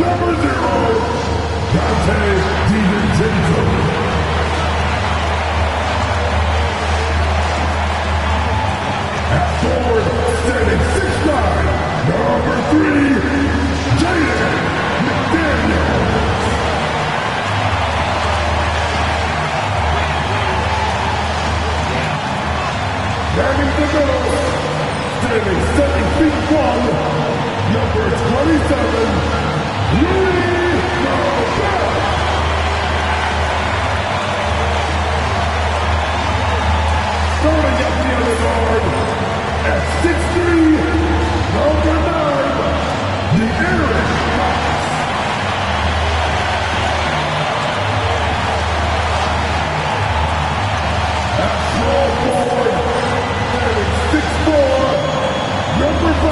number 0, at forward, standing 6'9", number 3, McDaniel. Manning the middle, standing 7 feet 1, number 27, starting at the other guard, at 6'3", number 9, the Aaron Fox. At small forward, standing 6'4", number 5,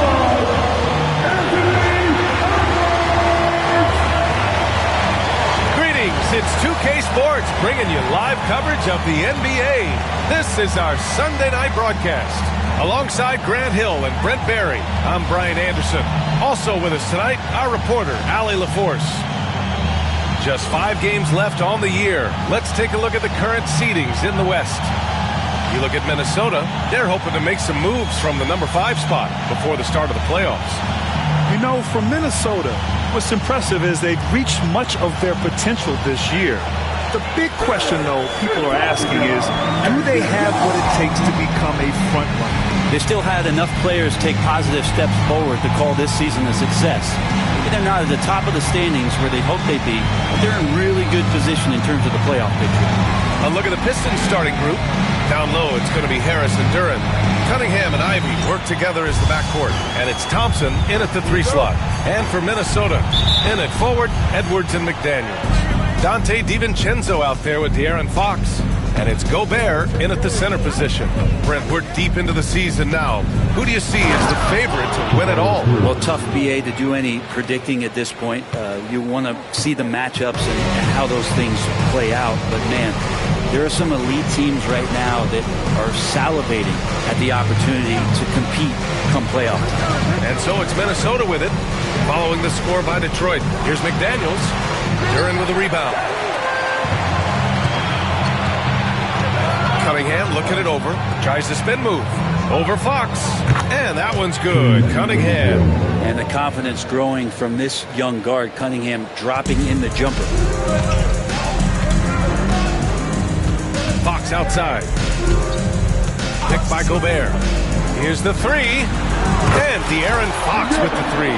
It's 2K Sports bringing you live coverage of the NBA. This is our Sunday night broadcast. Alongside Grant Hill and Brent Barry, I'm Brian Anderson. Also with us tonight, our reporter, Allie LaForce. Just 5 games left on the year. Let's take a look at the current seedings in the West. You look at Minnesota, they're hoping to make some moves from the number 5 spot before the start of the playoffs. You know, for Minnesota, what's impressive is they've reached much of their potential this year. The big question, though, people are asking is, do they have what it takes to become a front runner? They still had enough players take positive steps forward to call this season a success. Maybe they're not at the top of the standings where they hope they'd be, but they're in really good position in terms of the playoff picture. A look at the Pistons starting group. Down low, it's going to be Harris and Duran. Cunningham and Ivy work together as the backcourt. And it's Thompson in at the 3 slot. And for Minnesota, in at forward, Edwards and McDaniels. Dante DiVincenzo out there with De'Aaron Fox. And it's Gobert in at the center position. Brent, we're deep into the season now. Who do you see as the favorite to win it all? Well, tough, BA, to do any predicting at this point. You want to see the matchups and how those things play out. But, man, there are some elite teams right now that are salivating at the opportunity to compete come playoff time. And so it's Minnesota with it, following the score by Detroit. Here's McDaniels. Duran with a rebound. Cunningham looking it over. Tries the spin move. Over Fox. And that one's good. Cunningham. And the confidence growing from this young guard. Cunningham dropping in the jumper. Fox outside. Picked by Gobert. Here's the 3. And De'Aaron Fox with the 3.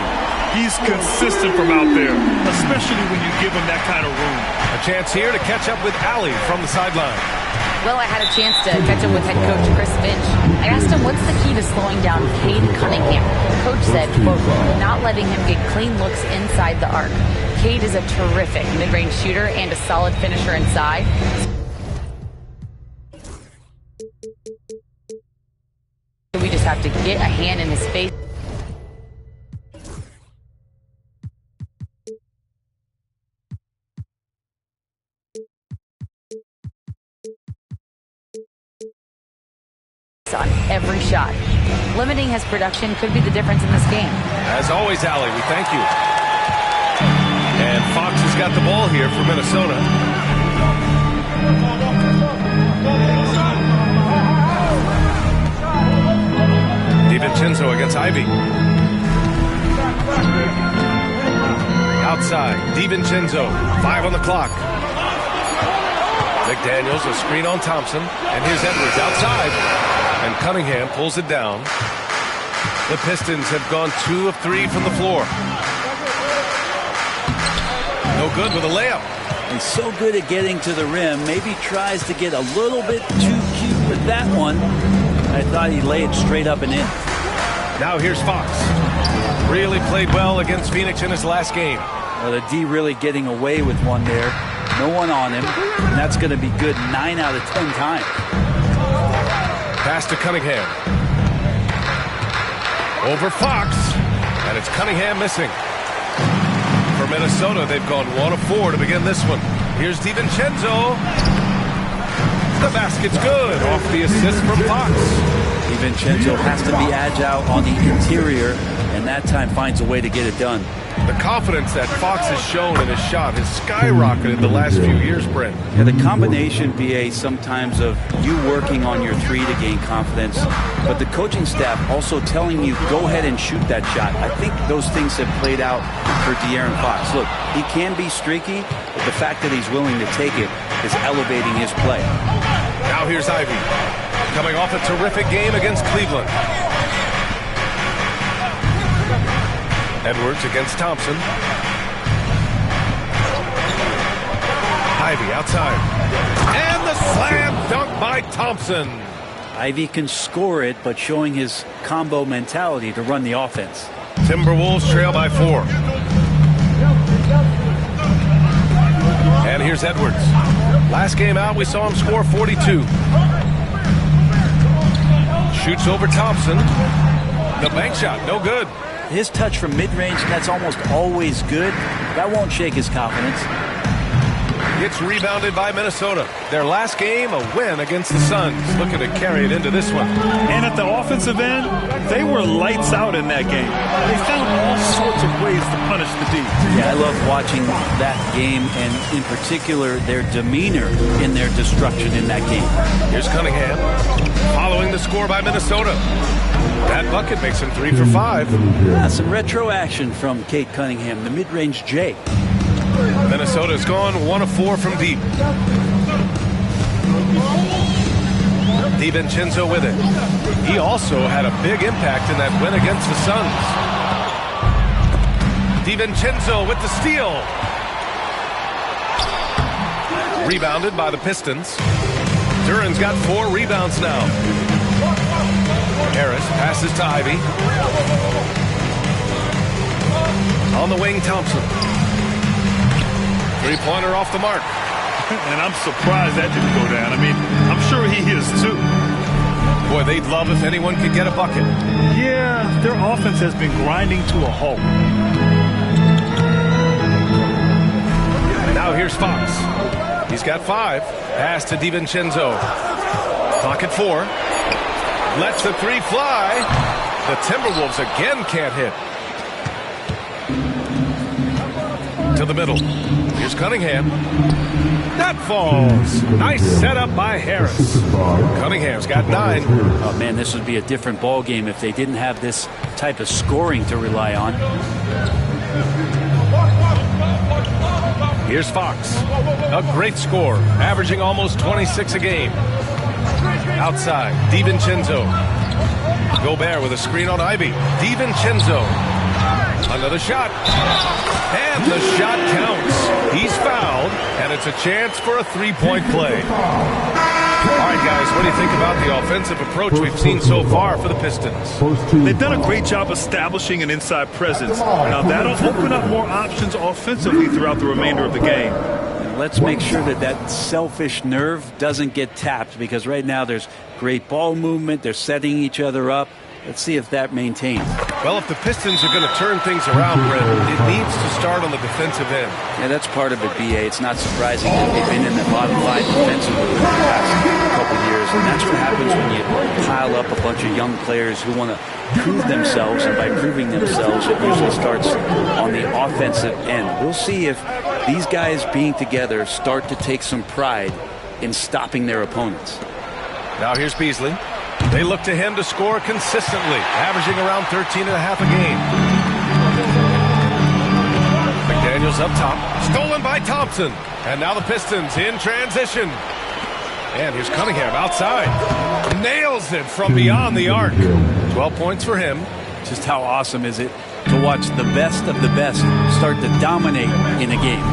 He's consistent from out there, especially when you give him that kind of room. A chance here to catch up with Allie from the sideline. Well, I had a chance to catch up with head coach Chris Finch. I asked him what's the key to slowing down Cade Cunningham. Coach said, quote, not letting him get clean looks inside the arc. Cade is a terrific mid-range shooter and a solid finisher inside. We just have to get a hand in his face. On every shot. Limiting his production could be the difference in this game. As always, Allie, we thank you. And Fox has got the ball here for Minnesota. DiVincenzo against Ivy. Outside, DiVincenzo, 5 on the clock. McDaniels, a screen on Thompson. And here's Edwards outside. And Cunningham pulls it down. The Pistons have gone 2 of 3 from the floor. No good with a layup. He's so good at getting to the rim. Maybe tries to get a little bit too cute with that one. I thought he laid it straight up and in. Now here's Fox. Really played well against Phoenix in his last game. Well, the D really getting away with one there. No one on him. And that's going to be good 9 out of 10 times. Pass to Cunningham. Over Fox. And it's Cunningham missing. For Minnesota, they've gone 1 of 4 to begin this one. Here's DiVincenzo. The basket's good. Off the assist from Fox. DiVincenzo has to be agile on the interior, and that time finds a way to get it done. The confidence that Fox has shown in his shot has skyrocketed the last few years, Brent. Yeah, the combination, BA, sometimes of you working on your three to gain confidence, but the coaching staff also telling you, go ahead and shoot that shot. I think those things have played out for De'Aaron Fox. Look, he can be streaky, but the fact that he's willing to take it is elevating his play. Now here's Ivy, coming off a terrific game against Cleveland. Edwards against Thompson. Ivy outside. And the slam dunk by Thompson. Ivy can score it, but showing his combo mentality to run the offense. Timberwolves trail by 4. And here's Edwards. Last game out, we saw him score 42. Shoots over Thompson. The bank shot, no good. His touch from mid-range, that's almost always good. That won't shake his confidence. It's rebounded by Minnesota. Their last game, a win against the Suns. Looking to carry it into this one. And at the offensive end, they were lights out in that game. They found all sorts of ways to punish the D. Yeah, I love watching that game, and in particular, their demeanor in their destruction in that game. Here's Cunningham, following the score by Minnesota. That bucket makes him 3 for 5. Some retro action from Cade Cunningham, the mid-range J. Minnesota's gone 1 of 4 from deep. DiVincenzo with it. He also had a big impact in that win against the Suns. DiVincenzo with the steal. Rebounded by the Pistons. Duran's got 4 rebounds now. Harris passes to Ivy. On the wing, Thompson. Three-pointer off the mark. And I'm surprised that didn't go down. I mean, I'm sure he is too. Boy, they'd love if anyone could get a bucket. Yeah, their offense has been grinding to a halt. Now here's Fox. He's got 5. Pass to DiVincenzo. Clock at 4. Lets the 3 fly. The Timberwolves again can't hit. To the middle. Here's Cunningham. That falls. Nice setup by Harris. Cunningham's got 9. Oh, man, this would be a different ball game if they didn't have this type of scoring to rely on. Here's Fox. A great score, averaging almost 26 a game. Outside, DiVincenzo. Gobert with a screen on Ivy. DiVincenzo. Another shot. And the shot counts. He's fouled, and it's a chance for a 3-point play. All right, guys, what do you think about the offensive approach we've seen so far for the Pistons? They've done a great job establishing an inside presence. Now, that'll open up more options offensively throughout the remainder of the game. Let's make sure that that selfish nerve doesn't get tapped, because right now there's great ball movement. They're setting each other up. Let's see if that maintains. Well, if the Pistons are going to turn things around, Brent, it needs to start on the defensive end. Yeah, that's part of it, BA. It's not surprising that they've been in the bottom 5 defensively in the past couple of years. And that's what happens when you pile up a bunch of young players who want to prove themselves. And by proving themselves, it usually starts on the offensive end. We'll see if these guys being together start to take some pride in stopping their opponents. Now here's Beasley. They look to him to score consistently, averaging around 13 and a half a game. McDaniels up top, stolen by Thompson. And now the Pistons in transition. And here's Cunningham outside. Nails it from beyond the arc. 12 points for him. Just how awesome is it to watch the best of the best start to dominate in a game.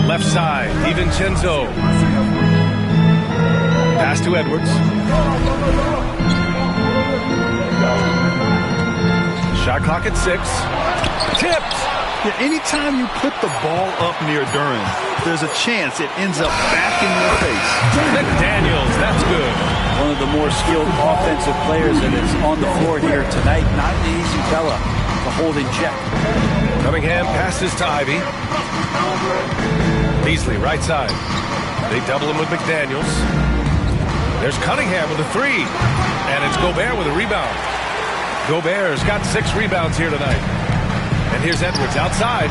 Left side, DiVincenzo. Pass to Edwards. Shot clock at 6. Tipped. Yeah, anytime you put the ball up near Duran, there's a chance it ends up back in your face. McDaniels, that's good. One of the more skilled offensive players that is on the floor here tonight. Not an easy fella to hold in check. Cunningham passes to Ivy. Beasley, right side. They double him with McDaniels. There's Cunningham with a three. And it's Gobert with a rebound. Gobert's got 6 rebounds here tonight. And here's Edwards outside.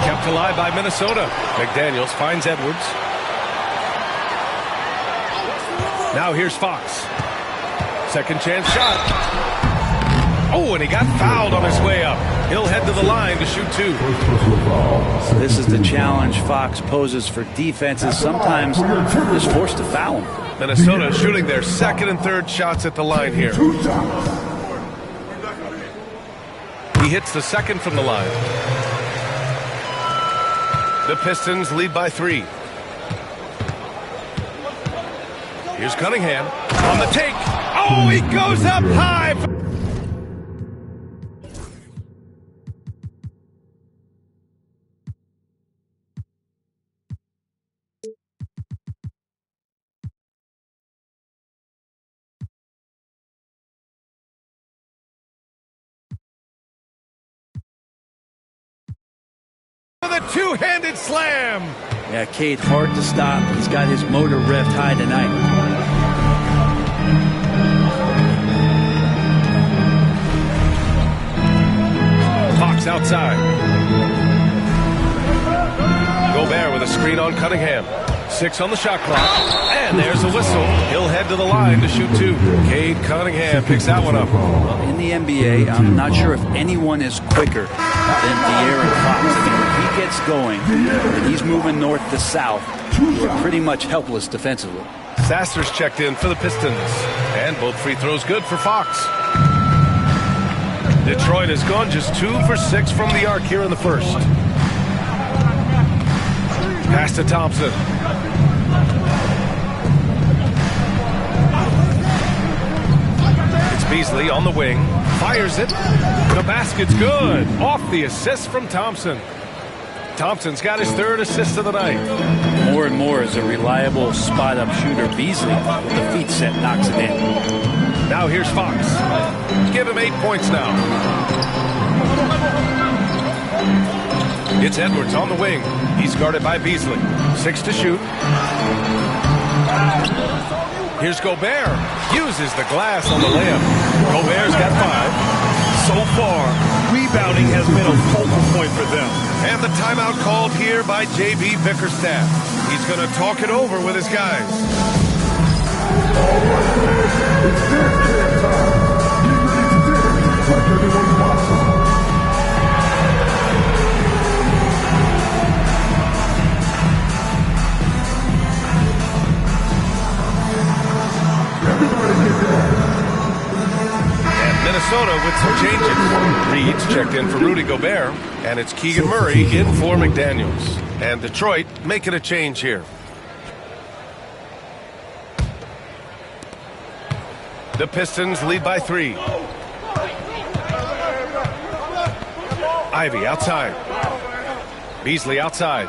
Kept alive by Minnesota. McDaniels finds Edwards. Now here's Fox. Second chance shot. Oh, and he got fouled on his way up. He'll head to the line to shoot 2. This is the challenge Fox poses for defenses. Sometimes is forced to foul him. Minnesota shooting their second and third shots at the line here. He hits the second from the line. The Pistons lead by 3. Here's Cunningham on the take. Oh, he goes up high. With a two-handed slam. Yeah, Cade hard to stop. He's got his motor revved high tonight. Fox outside. Gobert with a screen on Cunningham. 6 on the shot clock. And there's a whistle. He'll head to the line to shoot 2. Cade Cunningham picks that one up. In the NBA, I'm not sure if anyone is quicker than De'Aaron Fox. I mean, when he gets going and he's moving north to south, you're pretty much helpless defensively. Sasser's checked in for the Pistons. And both free throws good for Fox. Detroit has gone just 2 for 6 from the arc here in the first. Pass to Thompson. It's Beasley on the wing. Fires it. The basket's good. Off the assist from Thompson. Thompson's got his 3rd assist of the night. More and more as a reliable spot-up shooter, Beasley, with the feet set, knocks it in. Now here's Fox. Give him 8 points now. It's Edwards on the wing. He's guarded by Beasley. 6 to shoot. Here's Gobert. Uses the glass on the layup. Gobert's got 5. So far, rebounding has been a focal point for them. And the timeout called here by J.B. Bickerstaff. He's going to talk it over with his guys. All right, fans, it's their time. Get ready to dance like everyone's watching. Everybody get down. And Minnesota with some changes. Reed's checked in for Rudy Gobert. And it's Keegan Murray in for McDaniels. And Detroit making a change here. The Pistons lead by 3. Ivy outside. Beasley outside.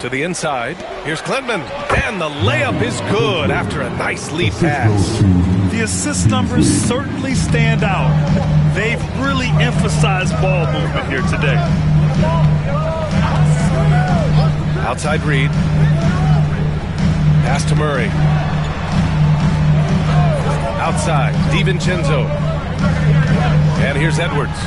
To the inside. Here's Klintman. And the layup is good after a nice lead pass. The assist numbers certainly stand out. They've really emphasized ball movement here today. Outside Reed. Pass to Murray. Outside, DiVincenzo. And here's Edwards.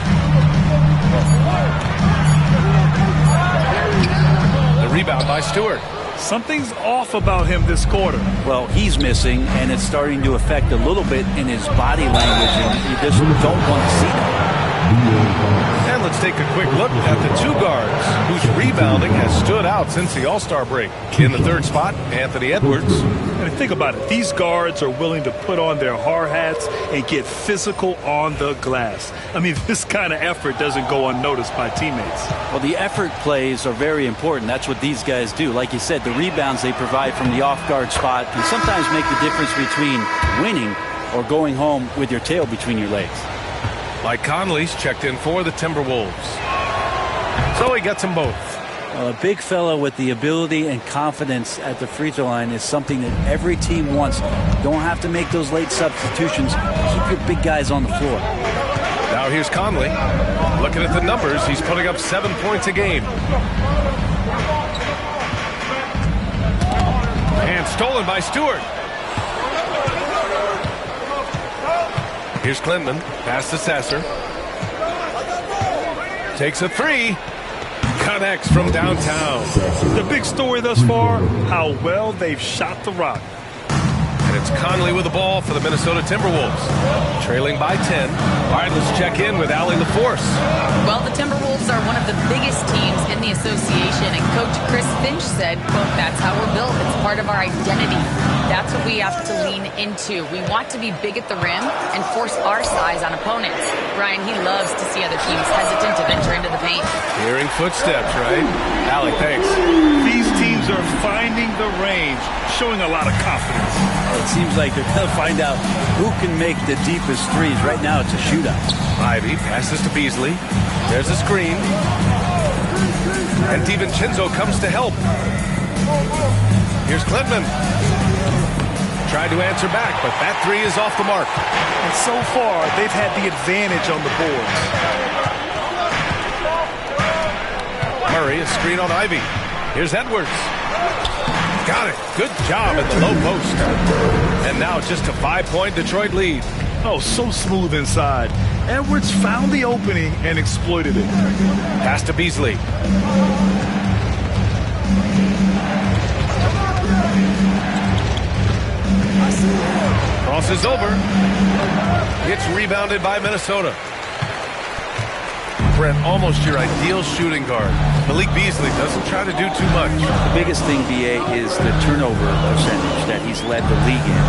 The rebound by Stewart. Something's off about him this quarter. Well, he's missing, and it's starting to affect a little bit in his body language, and you just don't want to see that. And let's take a quick look at the 2 guards whose rebounding has stood out since the All-Star break. In the 3rd spot, Anthony Edwards. And think about it. These guards are willing to put on their hard hats and get physical on the glass. I mean, this kind of effort doesn't go unnoticed by teammates. Well, the effort plays are very important. That's what these guys do. Like you said, the rebounds they provide from the off-guard spot can sometimes make the difference between winning or going home with your tail between your legs. Mike Conley's checked in for the Timberwolves. So he gets them both. Well, a big fella with the ability and confidence at the free throw line is something that every team wants. Don't have to make those late substitutions. Keep your big guys on the floor. Now here's Conley. Looking at the numbers, he's putting up 7 points a game. And stolen by Stewart. Here's Klinman. Pass to Sasser. Takes a three. Connects from downtown. The big story thus far, how well they've shot the rock. And it's Conley with the ball for the Minnesota Timberwolves. Trailing by 10. All right, let's check in with Allie LaForce. Well, the Timberwolves are one of the biggest teams in the association, and Coach Chris Finch said, quote, "That's how we're built. It's part of our identity. That's what we have to lean into. We want to be big at the rim and force our size on opponents." Brian, he loves to see other teams hesitant to venture into the paint. Hearing footsteps, right? Allie, thanks. These teams are finding the range, showing a lot of confidence. It seems like they're going to find out who can make the deepest threes. Right now, it's a shootout. Ivy passes to Beasley. There's a screen. And DiVincenzo comes to help. Here's Klinman. Tried to answer back, but that three is off the mark. And so far, they've had the advantage on the boards. Murray, a screen on Ivy. Here's Edwards. Got it. Good job at the low post. And now just a 5-point Detroit lead. Oh, so smooth inside. Edwards found the opening and exploited it. Pass to Beasley. Crosses over. Gets rebounded by Minnesota. Brent, almost your ideal shooting guard. Malik Beasley doesn't try to do too much. The biggest thing, BA, is the turnover percentage that he's led the league in.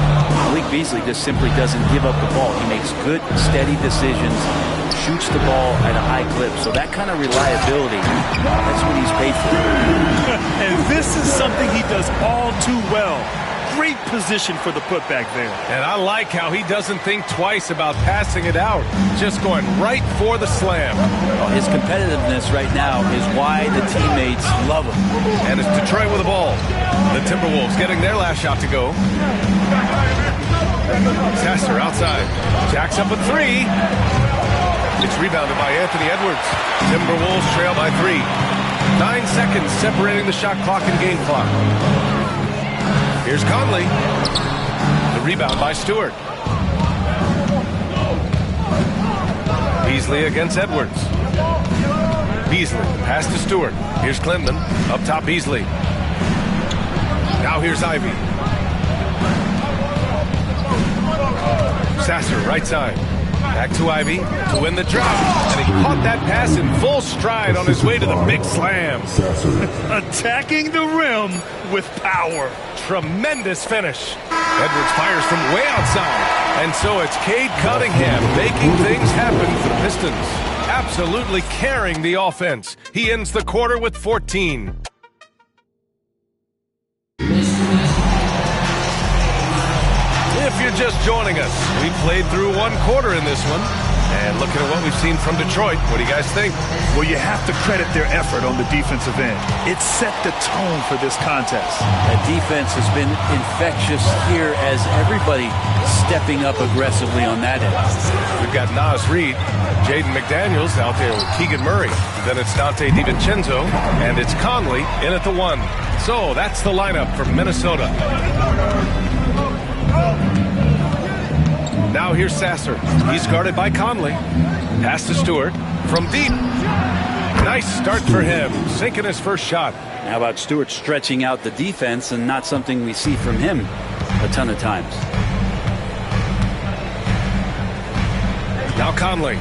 Malik Beasley just simply doesn't give up the ball. He makes good, steady decisions, shoots the ball at a high clip. So that kind of reliability, that's what he's paid for. And this is something he does all too well. Great position for the putback there. And I like how he doesn't think twice about passing it out. Just going right for the slam. Well, his competitiveness right now is why the teammates love him. And it's Detroit with the ball. The Timberwolves getting their last shot to go. Sasser outside. Jacks up a three. It's rebounded by Anthony Edwards. Timberwolves trail by 3. 9 seconds separating the shot clock and game clock. Here's Conley. The rebound by Stewart. Beasley against Edwards. Beasley, pass to Stewart. Here's Klinman. Up top, Beasley. Now here's Ivy. Sasser, right side. Back to Ivy to win the drop. And he caught that pass in full stride on his way to the big slam. Attacking the rim with power. Tremendous finish. Edwards fires from way outside. And so it's Cade Cunningham making things happen for the Pistons. Absolutely carrying the offense. He ends the quarter with 14. If you're just joining us, we played through 1 quarter in this one. And looking at what we've seen from Detroit, what do you guys think? Well, you have to credit their effort on the defensive end. It set the tone for this contest. That defense has been infectious here as everybody stepping up aggressively on that end. We've got Naz Reid, Jaden McDaniels out there with Keegan Murray. Then it's Dante DiVincenzo, and it's Conley in at the 1. So that's the lineup for Minnesota. Now here's Sasser. He's guarded by Conley. Pass to Stewart from deep. Nice start for him, sinking his first shot. How about Stewart stretching out the defense, and not something we see from him a ton of times. Now Conley.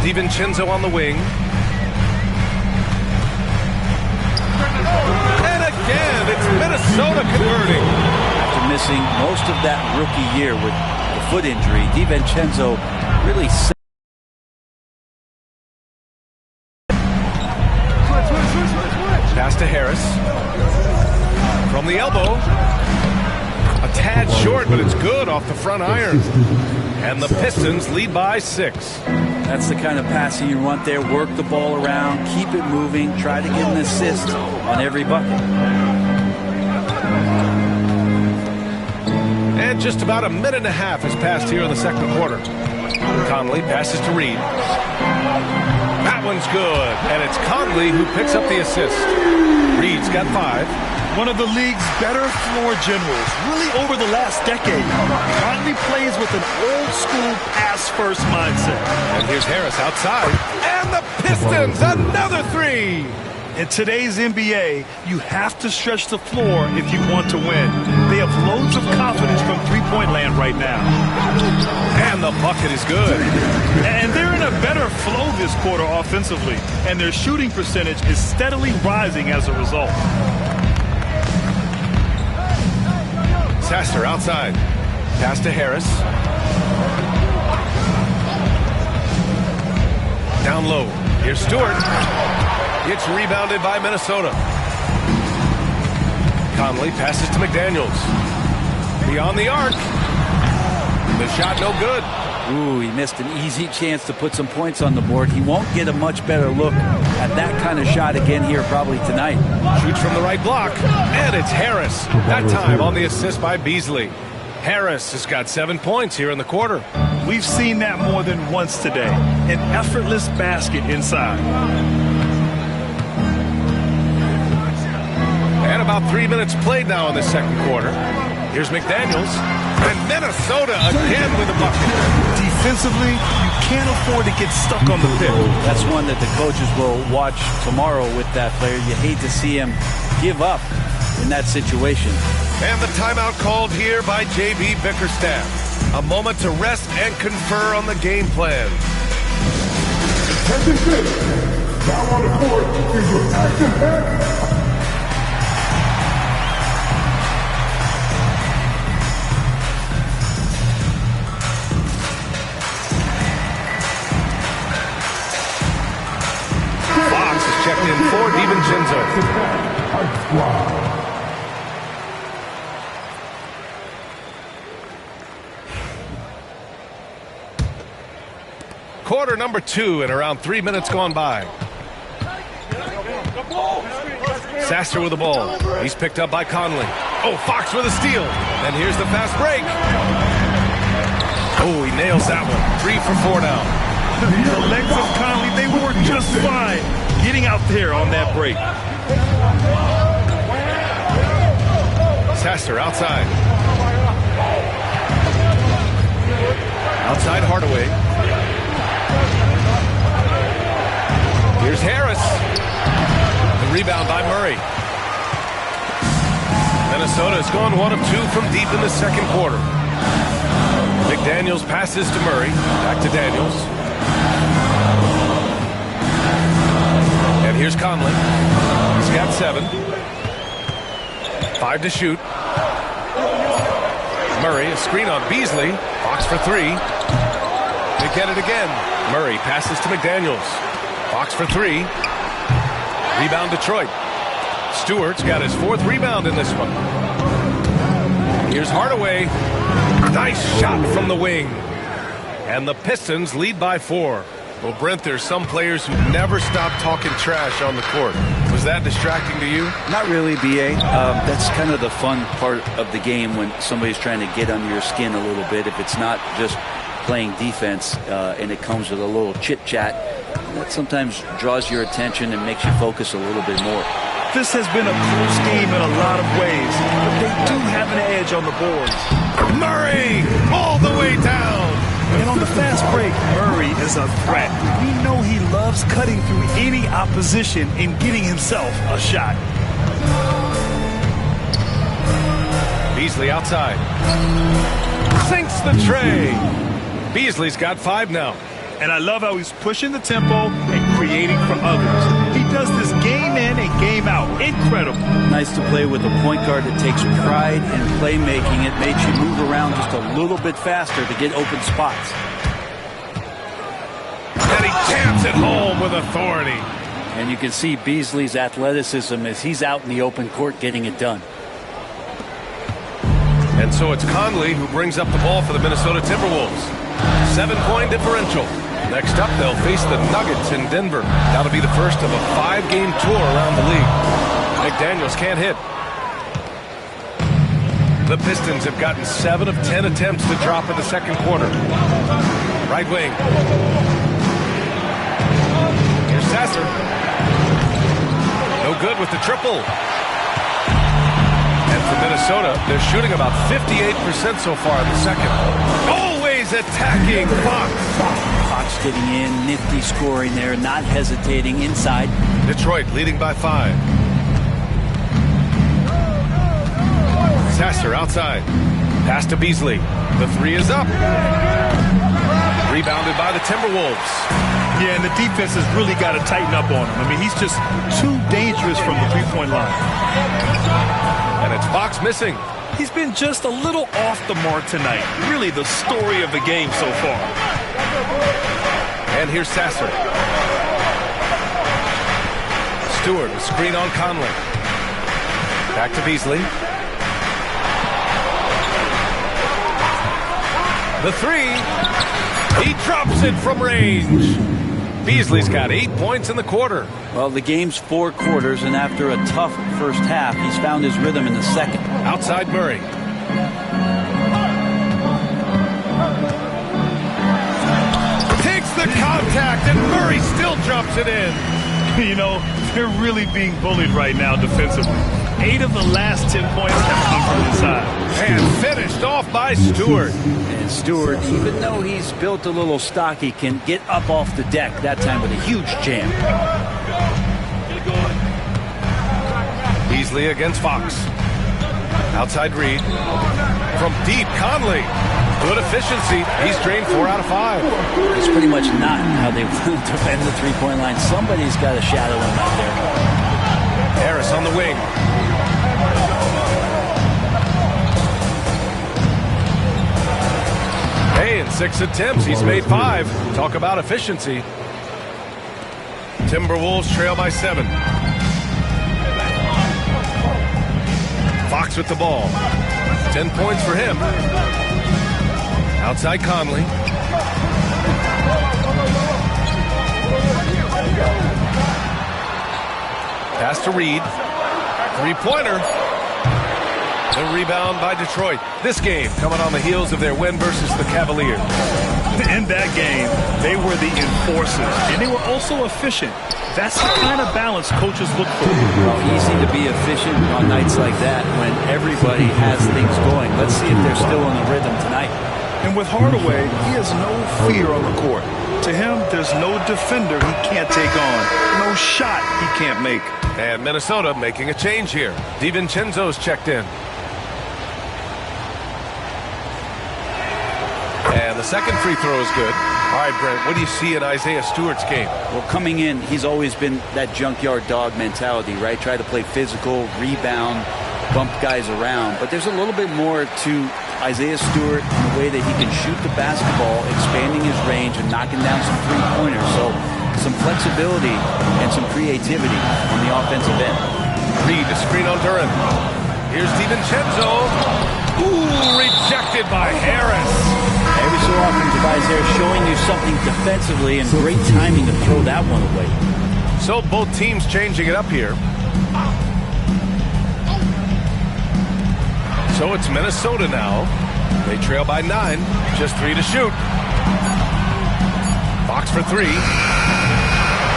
DiVincenzo on the wing. And again, it's Minnesota converting. After missing most of that rookie year with the foot injury, DiVincenzo really pass to Harris. From the elbow. A tad short, but it's good off the front iron. And the Pistons lead by 6. That's the kind of passing you want there. Work the ball around, keep it moving, try to get an assist on every bucket. And just about a minute and a half has passed here in the second quarter. Conley passes to Reed. That one's good, and it's Conley who picks up the assist. Reed's got 5. One of the league's better floor generals, really over the last decade. Conley plays with an old-school pass-first mindset. And here's Harris outside, and the Pistons, another 3! In today's NBA, you have to stretch the floor if you want to win. They have loads of confidence from three-point land right now. And the bucket is good. And they're in a better flow this quarter offensively, and their shooting percentage is steadily rising as a result. Sasser outside. Pass to Harris. Down low. Here's Stewart. It's rebounded by Minnesota. Conley passes to McDaniels. Beyond the arc. The shot no good. Ooh, he missed an easy chance to put some points on the board. He won't get a much better look at that kind of shot again here probably tonight. Shoots from the right block. And it's Harris. That time on the assist by Beasley. Harris has got 7 points here in the quarter. We've seen that more than once today. An effortless basket inside. And about 3 minutes played now in the second quarter. Here's McDaniels. And Minnesota again with a bucket. Defensively, you can't afford to get stuck on the pick. That's one that the coaches will watch tomorrow with that player. You hate to see him give up in that situation. And the timeout called here by J.B. Bickerstaff. A moment to rest and confer on the game plan. Attention fifth. Now on the court is your active head. Checked in for DiVincenzo. Quarter number 2 and around 3 minutes gone by. Sasser with the ball. He's picked up by Conley. Oh, Fox with a steal. And here's the fast break. Oh, he nails that one. 3 for 4 now. The legs of Conley, they work just fine. Getting out there on that break. Sasser outside. Outside Hardaway. Here's Harris. The rebound by Murray. Minnesota has gone 1 of 2 from deep in the second quarter. McDaniels passes to Murray. Back to Daniels. And here's Conley. He's got 7. 5 to shoot. Murray, a screen on Beasley. Fox for 3. They get it again. Murray passes to McDaniels. Fox for 3. Rebound Detroit. Stewart's got his 4th rebound in this one. Here's Hardaway. Nice shot from the wing. And the Pistons lead by 4. Well, Brent, there's some players who never stop talking trash on the court. Was that distracting to you? Not really, B.A. That's kind of the fun part of the game when somebody's trying to get under your skin a little bit. If it's not just playing defense and it comes with a little chit-chat, that sometimes draws your attention and makes you focus a little bit more. This has been a close game in a lot of ways, but they do have an edge on the boards. Murray all the way down. And on the fast break, Murray is a threat. We know he loves cutting through any opposition and getting himself a shot. Beasley outside. Sinks the tray. Beasley's got 5 now. And I love how he's pushing the tempo and creating for others. He does this game in and game out. Incredible. Nice to play with a point guard that takes pride in playmaking. It makes you move around just a little bit faster to get open spots. And he jams it home with authority. And you can see Beasley's athleticism as he's out in the open court getting it done. And so it's Conley who brings up the ball for the Minnesota Timberwolves. 7-point differential. Next up, they'll face the Nuggets in Denver. That'll be the first of a 5-game tour around the league. McDaniels can't hit. The Pistons have gotten 7 of 10 attempts to drop in the second quarter. Right wing. Here's Sasser. No good with the triple. And for Minnesota, they're shooting about 58% so far in the second. Always attacking Fox. Fox getting in, nifty scoring there, not hesitating inside. Detroit leading by 5. Sasser outside. Pass to Beasley. The 3 is up. Rebounded by the Timberwolves. Yeah, and the defense has really got to tighten up on him. I mean, he's just too dangerous from the three-point line. And it's Fox missing. He's been just a little off the mark tonight. Really the story of the game so far. And here's Sasser. Stewart, a screen on Conley. Back to Beasley. The 3. He drops it from range. Beasley's got 8 points in the quarter. Well, the game's 4 quarters, and after a tough first half, he's found his rhythm in the second. Outside Murray. Takes the contact, and Murray still jumps it in. You know, they're really being bullied right now defensively. 8 of the last 10 points have come from inside. And finished off by Stewart. And Stewart, even though he's built a little stocky, can get up off the deck, that time with a huge jam. Beasley against Fox. Outside Reed. From deep, Conley. Good efficiency. He's drained 4 out of 5. It's pretty much not how they defend the three-point line. Somebody's got to shadow him out there. Harris on the wing. Hey, in 6 attempts, he's made 5. Talk about efficiency. Timberwolves trail by 7. Fox with the ball. 10 points for him. Outside Conley. Pass to Reed. 3-pointer. The rebound by Detroit. This game coming on the heels of their win versus the Cavaliers. In that game, they were the enforcers, and they were also efficient. That's the kind of balance coaches look for. Well, easy to be efficient on nights like that when everybody has things going. Let's see if they're still in the rhythm tonight. And with Hardaway, he has no fear on the court. To him, there's no defender he can't take on, no shot he can't make. And Minnesota making a change here. DiVincenzo's checked in. And the second free throw is good. All right, Brent, what do you see in Isaiah Stewart's game? Well, coming in, he's always been that junkyard dog mentality, right? Try to play physical, rebound, bump guys around. But there's a little bit more to Isaiah Stewart in the way that he can shoot the basketball, expanding his range and knocking down some three-pointers. So some flexibility and some creativity on the offensive end. Reed, a screen on Duran. Here's DiVincenzo. Ooh, rejected by Harris. Every so often, Tobias Harris showing you something defensively and great timing to throw that one away. So both teams changing it up here. So it's Minnesota now. They trail by 9. Just 3 to shoot. Fox for 3.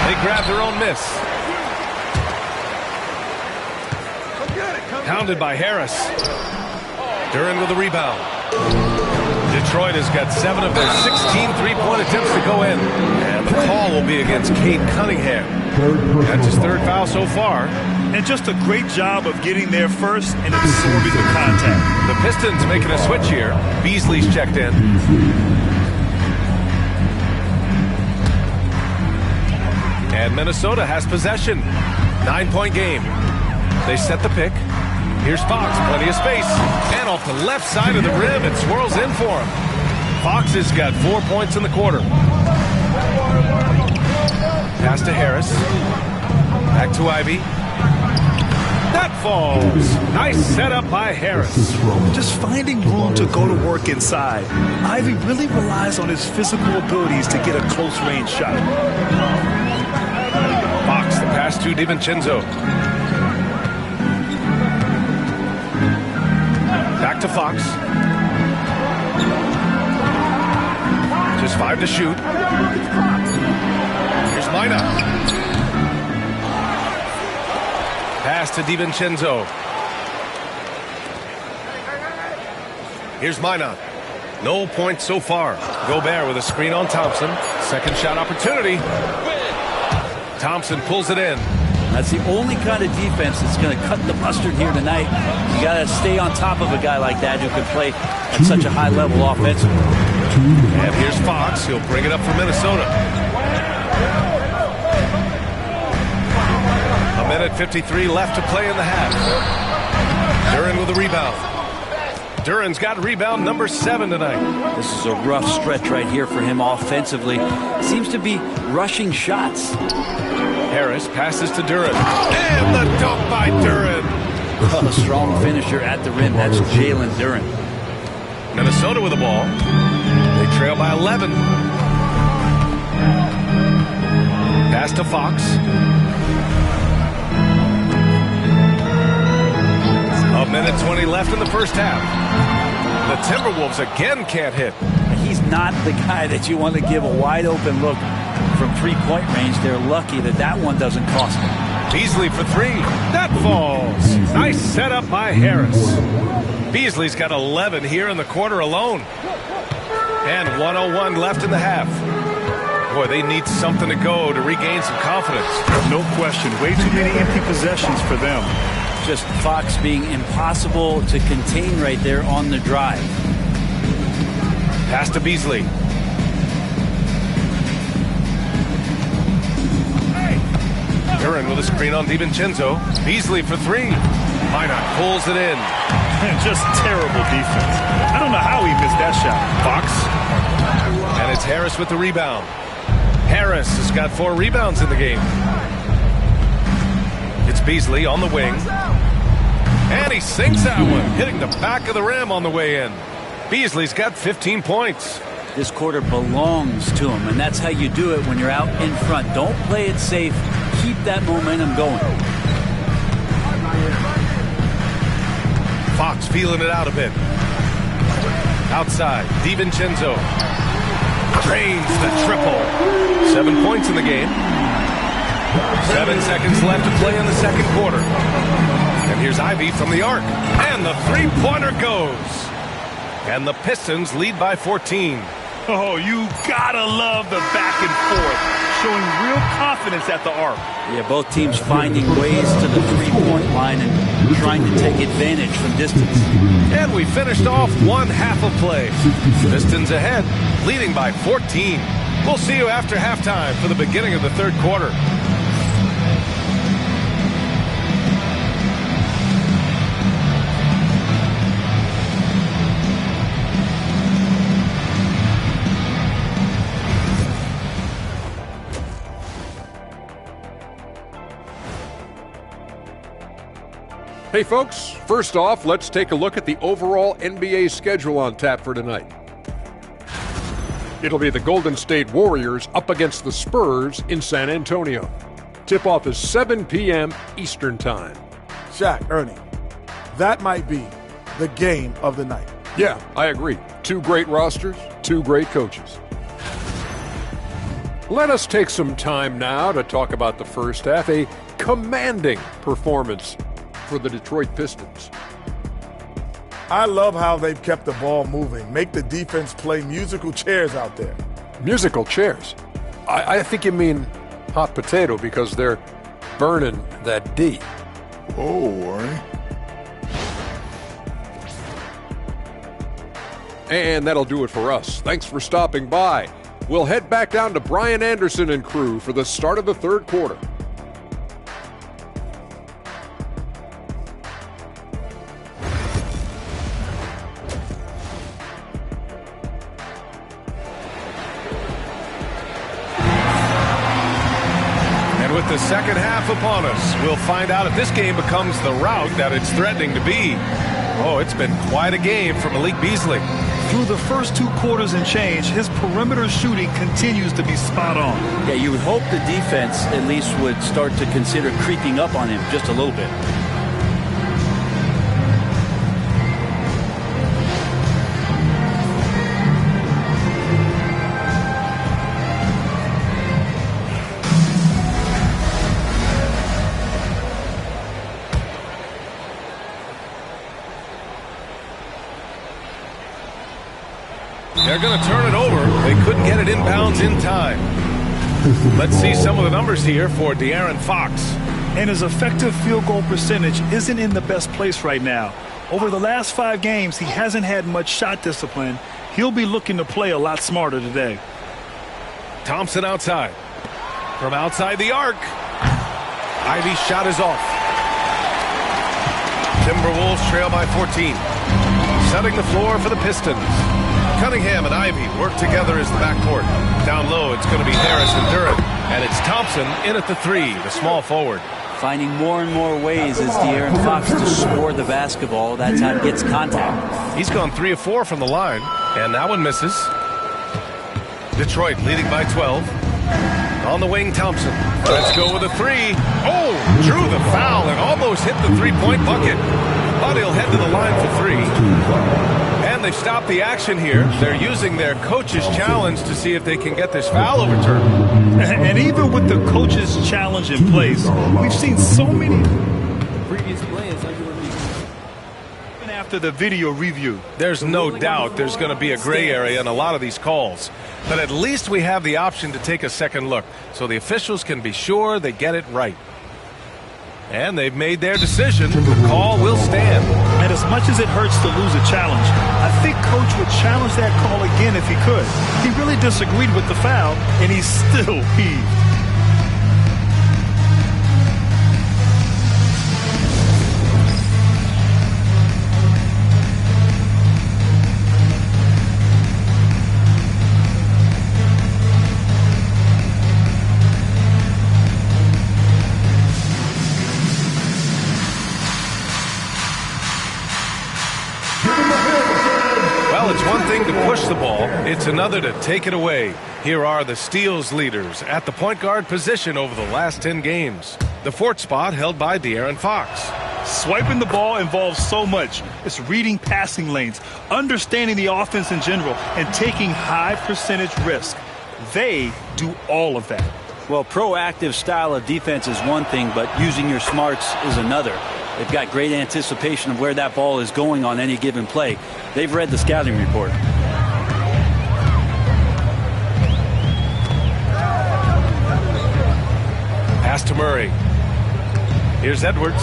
They grab their own miss. Pounded by Harris. Duran with a rebound. Detroit has got 7 of their 16 three-point attempts to go in. And the call will be against Cade Cunningham. That's his 3rd foul so far. And just a great job of getting there first and absorbing the contact. The Pistons making a switch here. Beasley's checked in. And Minnesota has possession. 9-point game. They set the pick. Here's Fox, plenty of space. And off the left side of the rim, it swirls in for him. Fox has got 4 points in the quarter. Pass to Harris. Back to Ivy. That falls. Nice setup by Harris. Just finding room to go to work inside. Ivy really relies on his physical abilities to get a close-range shot. Fox, the pass to DiVincenzo. Back to Fox. Just 5 to shoot. Here's Mina. Pass to DiVincenzo. Here's Mina. No points so far. Gobert with a screen on Thompson. Second shot opportunity. Thompson pulls it in. That's the only kind of defense that's going to cut the mustard here tonight. You got to stay on top of a guy like that who can play at such a high level offensively. And here's Fox. He'll bring it up for Minnesota. A minute 53 left to play in the half. Duren with a rebound. Duren's got rebound number 7 tonight. This is a rough stretch right here for him offensively. Seems to be rushing shots. Harris passes to Duren. And the dunk by Duren. Well, a strong finisher at the rim. That's Jalen Duren. Minnesota with the ball. They trail by 11. Pass to Fox. A minute 20 left in the first half. The Timberwolves again can't hit. He's not the guy that you want to give a wide open look from three-point range. They're lucky that that one doesn't cost them. Beasley for 3. That falls. Nice setup by Harris. Beasley's got 11 here in the quarter alone. And 1:01 left in the half. Boy, they need something to go to regain some confidence. No question. Way too many empty possessions for them. Just Fox being impossible to contain right there on the drive. Pass to Beasley. Duren with a screen on DiVincenzo. Beasley for 3. Minot pulls it in. Just terrible defense. I don't know how he missed that shot. Fox. And it's Harris with the rebound. Harris has got 4 rebounds in the game. It's Beasley on the wing. And he sinks that one, hitting the back of the rim on the way in. Beasley's got 15 points. This quarter belongs to him, and that's how you do it when you're out in front. Don't play it safe. Keep that momentum going. Fox feeling it out a bit. Outside, DiVincenzo drains the triple. 7 points in the game. 7 seconds left to play in the second quarter. And here's Ivy from the arc. And the three-pointer goes. And the Pistons lead by 14. Oh, you gotta love the back and forth. Showing real confidence at the arc. Yeah, both teams finding ways to the three-point line and trying to take advantage from distance. And we finished off one half of play. Pistons ahead, leading by 14. We'll see you after halftime for the beginning of the third quarter. Hey folks, first off, let's take a look at the overall NBA schedule on tap for tonight. It'll be the Golden State Warriors up against the Spurs in San Antonio. Tip-off is 7 p.m. Eastern Time. Shaq, Ernie, that might be the game of the night. Yeah, I agree. 2 great rosters, 2 great coaches. Let us take some time now to talk about the first half, a commanding performance for the Detroit Pistons. I love how they've kept the ball moving. Make the defense play musical chairs out there. Musical chairs? I think you mean hot potato because they're burning that D. Oh, Ernie. And that'll do it for us. Thanks for stopping by. We'll head back down to Brian Anderson and crew for the start of the third quarter. With the second half upon us, we'll find out if this game becomes the rout that it's threatening to be. Oh, it's been quite a game for Malik Beasley. Through the first 2 quarters and change, his perimeter shooting continues to be spot on. Yeah, you would hope the defense at least would start to consider creeping up on him just a little bit. They're going to turn it over. They couldn't get it inbounds in time. Let's see some of the numbers here for De'Aaron Fox. And his effective field goal percentage isn't in the best place right now. Over the last 5 games, he hasn't had much shot discipline. He'll be looking to play a lot smarter today. Thompson outside. From outside the arc. Ivy's shot is off. Timberwolves trail by 14. Setting the floor for the Pistons. Cunningham and Ivy work together as the backcourt. Down low, it's going to be Harris and Durant. And it's Thompson in at the 3, the small forward. Finding more and more ways as De'Aaron Fox to score the basketball. That's how he gets contact. He's gone 3 of 4 from the line. And that one misses. Detroit leading by 12. On the wing, Thompson. Let's go with a 3. Oh, drew the foul and almost hit the three-point bucket. But he'll head to the line for 3. And they've stopped the action here. They're using their coach's challenge to see if they can get this foul overturned. And even with the coach's challenge in place, we've seen so many previous players under review. Even after the video review, there's no doubt there's going to be a gray area in a lot of these calls. But at least we have the option to take a second look so the officials can be sure they get it right. And they've made their decision. The call will stand. And as much as it hurts to lose a challenge, I think Coach would challenge that call again if he could. He really disagreed with the foul, and he still heaved. It's one thing to push the ball, it's another to take it away. Here are the steals leaders at the point guard position over the last 10 games. The 4th spot held by De'Aaron Fox. Swiping the ball involves so much. It's reading passing lanes, understanding the offense in general, and taking high percentage risk. They do all of that. Well, proactive style of defense is one thing, but using your smarts is another. They've got great anticipation of where that ball is going on any given play. They've read the scouting report. Pass to Murray. Here's Edwards.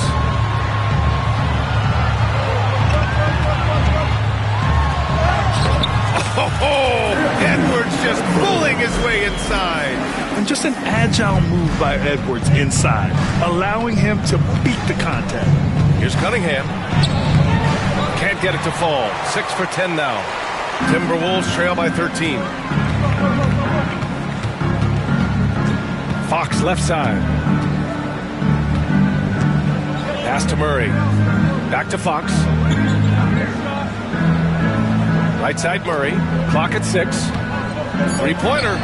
Oh, Edwards just pulling his way inside. And just an agile move by Edwards inside, allowing him to beat the contact. Here's Cunningham. Can't get it to fall. 6 for 10 now. Timberwolves trail by 13. Fox left side. Pass to Murray. Back to Fox. Right side Murray. Clock at 6. 3-pointer.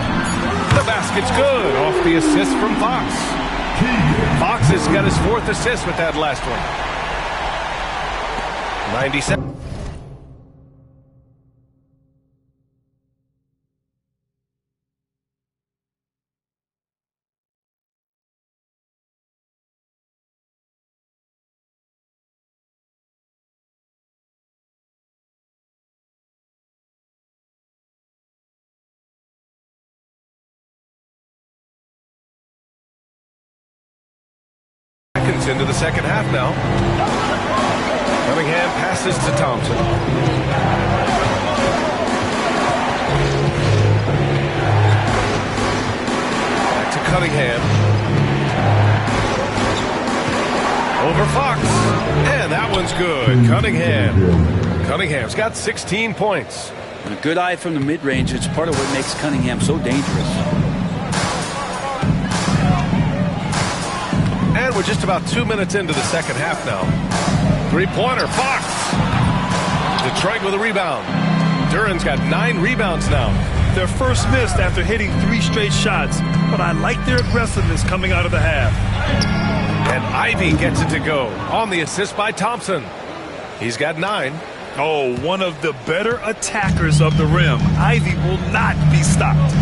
The basket's good. Off the assist from Fox. Fox has got his 4th assist with that last one. 97. Into the second half now. Cunningham passes to Thompson. Back to Cunningham. Over Fox. And that one's good. Cunningham's got 16 points. A good eye from the mid-range. It's part of what makes Cunningham so dangerous. And we're just about 2 minutes into the second half now. 3-pointer, Fox. Detroit with a rebound. Duran's got 9 rebounds now. Their first missed after hitting 3 straight shots, but I like their aggressiveness coming out of the half. And Ivy gets it to go on the assist by Thompson. He's got 9. Oh, one of the better attackers of the rim. Ivy will not be stopped.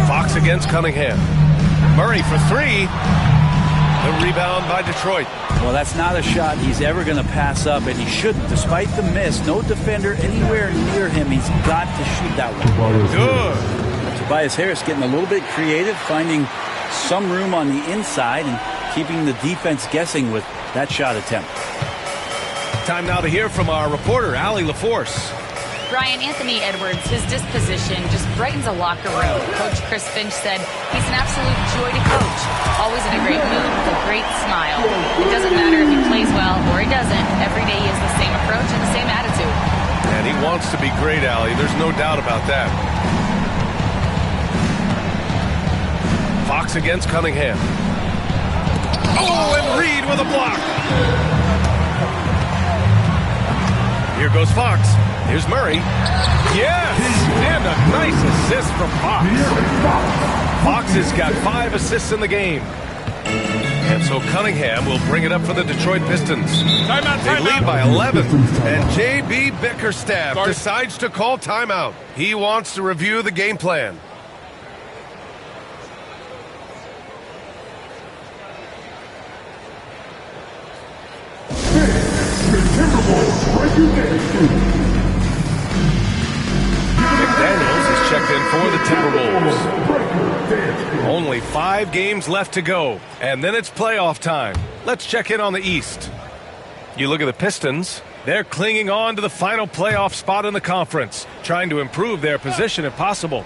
Fox against Cunningham. Murray for 3. The rebound by Detroit. Well, that's not a shot he's ever going to pass up, and he shouldn't. Despite the miss, no defender anywhere near him. He's got to shoot that one. Good. Tobias Harris getting a little bit creative, finding some room on the inside and keeping the defense guessing with that shot attempt. Time now to hear from our reporter, Allie LaForce. Brian, Anthony Edwards, his disposition just brightens a locker room. Coach Chris Finch said he's an absolute joy to coach. Always in a great mood with a great smile. It doesn't matter if he plays well or he doesn't. Every day he has the same approach and the same attitude. And he wants to be great, Allie. There's no doubt about that. Fox against Cunningham. Oh, and Reed with a block. Here goes Fox. Here's Murray. Yes! And a nice assist from Fox. Fox has got 5 assists in the game. And so Cunningham will bring it up for the Detroit Pistons. They lead by 11. And J.B. Bickerstaff decides to call timeout. He wants to review the game plan. McDaniels is checked in for the Timberwolves. Only 5 games left to go, and then it's playoff time. Let's check in on the East. You look at the Pistons. They're clinging on to the final playoff spot in the conference, trying to improve their position if possible.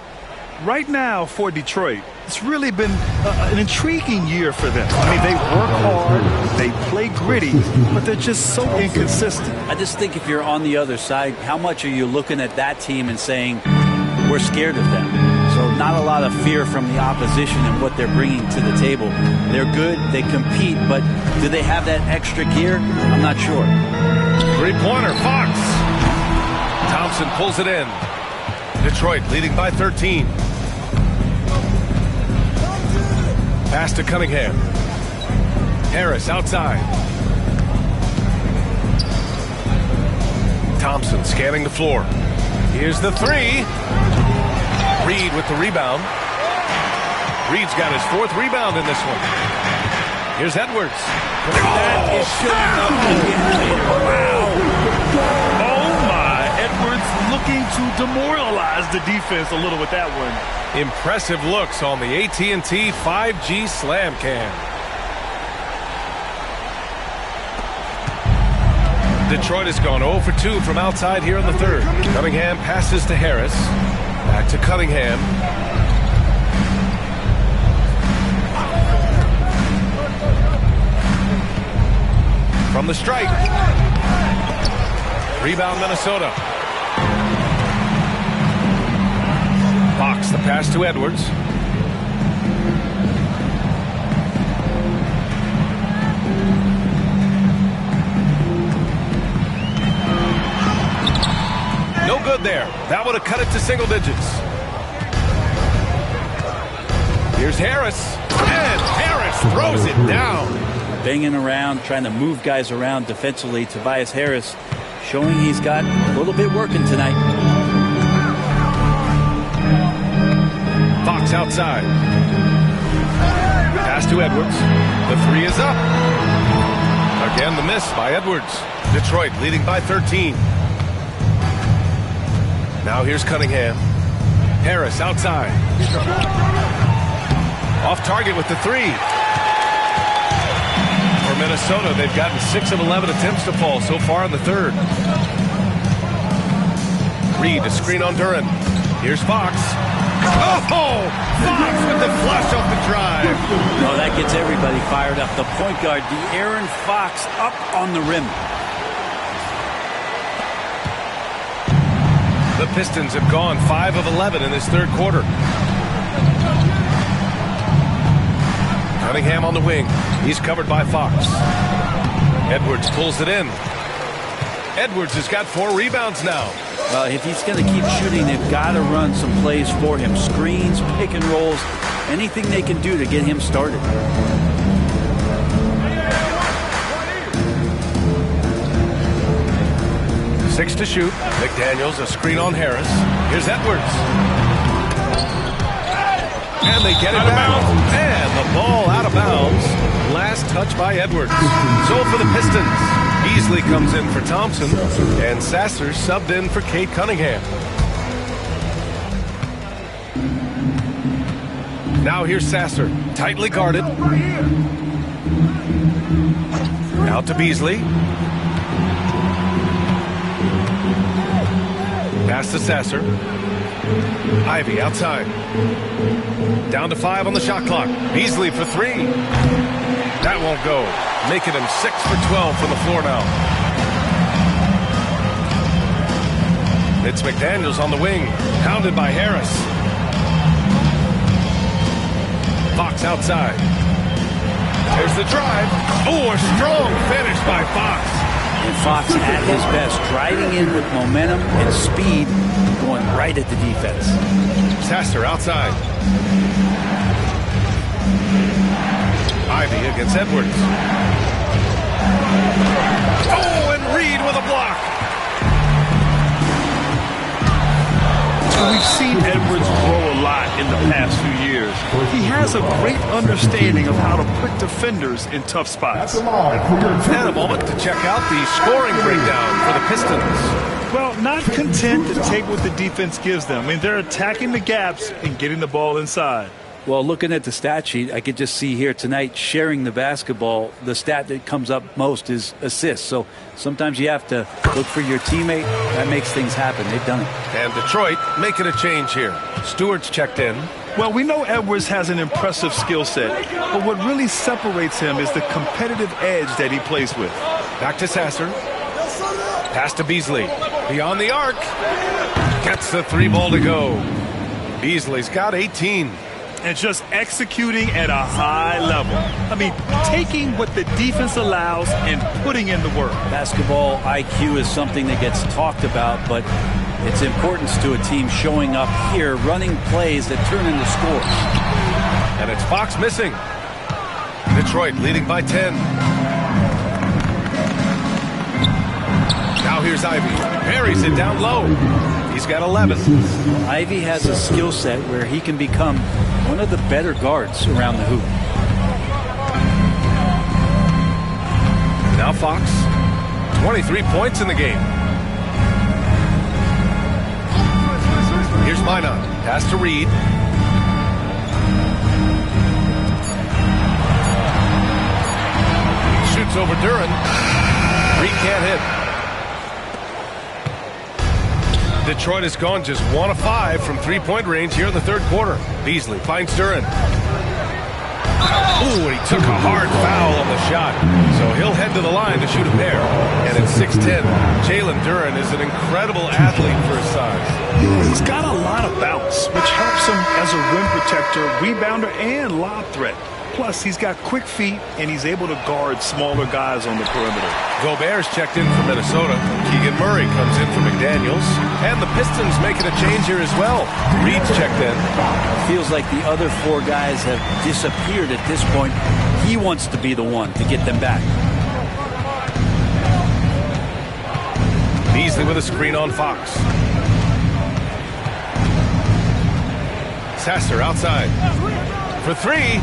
Right now for Detroit, it's really been an intriguing year for them. I mean, they work hard, they play gritty, but they're just so inconsistent. I just think if you're on the other side, how much are you looking at that team and saying, we're scared of them? So not a lot of fear from the opposition and what they're bringing to the table. They're good, they compete, but do they have that extra gear? I'm not sure. Three-pointer, Fox. Thompson pulls it in. Detroit leading by 13. Pass to Cunningham. Harris outside. Thompson scanning the floor. Here's the 3. Reed with the rebound. Reed's got his 4th rebound in this one. Here's Edwards. That is showing up again later. Wow. Oh, my. Edwards looking to demoralize the defense a little with that one. Impressive looks on the AT&T 5G Slam Cam. Detroit has gone 0 for 2 from outside here in the 3rd. Cunningham passes to Harris. Back to Cunningham. From the strike. Rebound Minnesota. Fox the pass to Edwards. No good there. That would have cut it to single digits. Here's Harris. And Harris throws it down. Banging around, trying to move guys around defensively. Tobias Harris showing he's got a little bit working tonight. Fox outside. Pass to Edwards. The 3 is up. Again, the miss by Edwards. Detroit leading by 13. Now here's Cunningham. Harris outside. Off target with the 3. For Minnesota, they've gotten 6 of 11 attempts to fall so far in the 3rd. Reed, a screen on Duran. Here's Fox. Oh! Fox with the flush off the drive. Oh, that gets everybody fired up. The point guard, De'Aaron Fox, up on the rim. The Pistons have gone 5 of 11 in this 3rd quarter. Cunningham on the wing. He's covered by Fox. Edwards pulls it in. Edwards has got 4 rebounds now. Well, if he's going to keep shooting, they've got to run some plays for him. Screens, pick and rolls, anything they can do to get him started. Six to shoot. McDaniels, a screen on Harris. Here's Edwards. And they get it back. And the ball out of bounds. Last Last touch by Edwards. So for the Pistons, Beasley comes in for Thompson, and Sasser subbed in for Cade Cunningham. Now here's Sasser, tightly guarded. Out to Beasley. Pass to Sasser. Ivy outside. Down to 5 on the shot clock. Beasley for 3. That won't go. Making him 6 for 12 from the floor now. It's McDaniels on the wing. Pounded by Harris. Fox outside. There's the drive. Oh, a strong finish by Fox. And Fox at his best, driving in with momentum and speed, going right at the defense. Sasser outside. Ivy against Edwards. Oh, and Reed with a block. We've seen Edwards grow a lot in the past few years. He has a great understanding of how to put defenders in tough spots. And a moment to check out the scoring breakdown for the Pistons. Well, not content to take what the defense gives them. I mean, they're attacking the gaps and getting the ball inside. Well, looking at the stat sheet, I could just see here tonight sharing the basketball. The stat that comes up most is assists. So sometimes you have to look for your teammate. That makes things happen. They've done it. And Detroit making a change here. Stewart's checked in. Well, we know Edwards has an impressive skill set, but what really separates him is the competitive edge that he plays with. Back to Sasser. Pass to Beasley. Beyond the arc. Gets the 3 ball to go. Beasley's got 18. And just executing at a high level. I mean, taking what the defense allows and putting in the work. Basketball IQ is something that gets talked about, but its importance to a team showing up here, running plays that turn into scores. And it's Fox missing. Detroit leading by 10. Now here's Ivy. Buries it down low. He's got 11. Ivy has a skill set where he can become one of the better guards around the hoop. Now Fox, 23 points in the game. Here's Minot. Pass to Reed. Shoots over Duran. Reed can't hit. Detroit has gone just 1 of 5 from 3-point range here in the third quarter. Beasley finds Duran. Ooh, he took a hard foul on the shot. So he'll head to the line to shoot a pair. And at 6'10", Jalen Duran is an incredible athlete for his size. He's got a lot of bounce, which helps him as a rim protector, rebounder, and lob threat. Plus, he's got quick feet, and he's able to guard smaller guys on the perimeter. Gobert's checked in for Minnesota. Keegan Murray comes in for McDaniels. And the Pistons making a change here as well. Reed's checked in. Feels like the other 4 guys have disappeared at this point. He wants to be the one to get them back. Beasley with a screen on Fox. Sasser outside. For 3.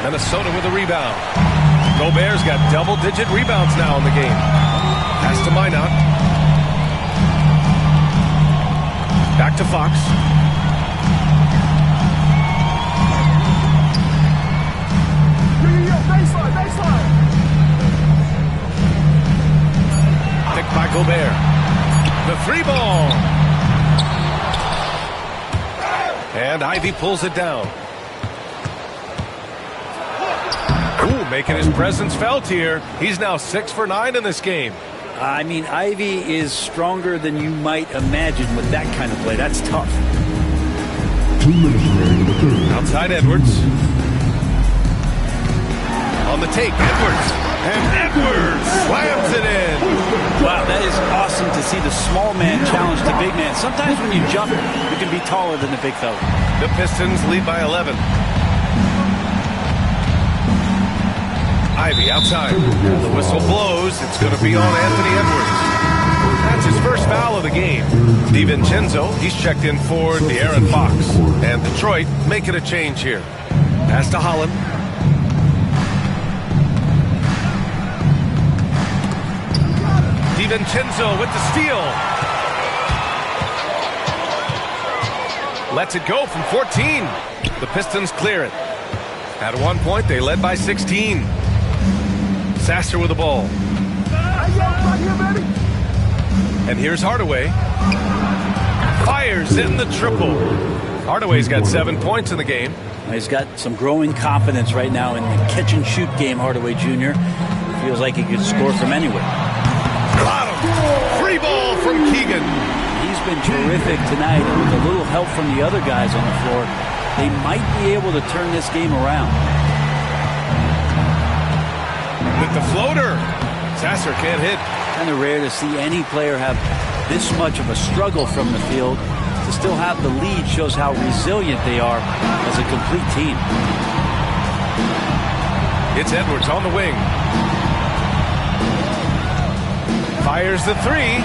Minnesota with a rebound. Gobert's got double-digit rebounds now in the game. Pass to Minot. Back to Fox. Baseline. Picked by Gobert. The 3 ball. And Ivy pulls it down. Ooh, making his presence felt here. He's now 6 for 9 in this game. I mean, Ivy is stronger than you might imagine with that kind of play. That's tough. 2 minutes remaining in the third. Outside Edwards. On the take, Edwards. And Edwards slams it in. Wow, that is awesome to see the small man challenge the big man. Sometimes when you jump, you can be taller than the big fella. The Pistons lead by 11. Ivy outside. The whistle blows. It's going to be on Anthony Edwards. That's his first foul of the game. DiVincenzo, he's checked in for De'Aaron Fox. And Detroit making a change here. Pass to Holland. DiVincenzo with the steal. Lets it go from 14. The Pistons clear it. At one point, they led by 16. Sasser with the ball. And here's Hardaway. Fires in the triple. Hardaway's got 7 points in the game. He's got some growing confidence right now in the catch-and-shoot game, Hardaway Jr. Feels like he could score from anywhere. Bottom. Free ball from Keegan. He's been terrific tonight, and with a little help from the other guys on the floor, they might be able to turn this game around. With the floater. Sasser can't hit. Kind of rare to see any player have this much of a struggle from the field. To still have the lead shows how resilient they are as a complete team. It's Edwards on the wing. Fires the three.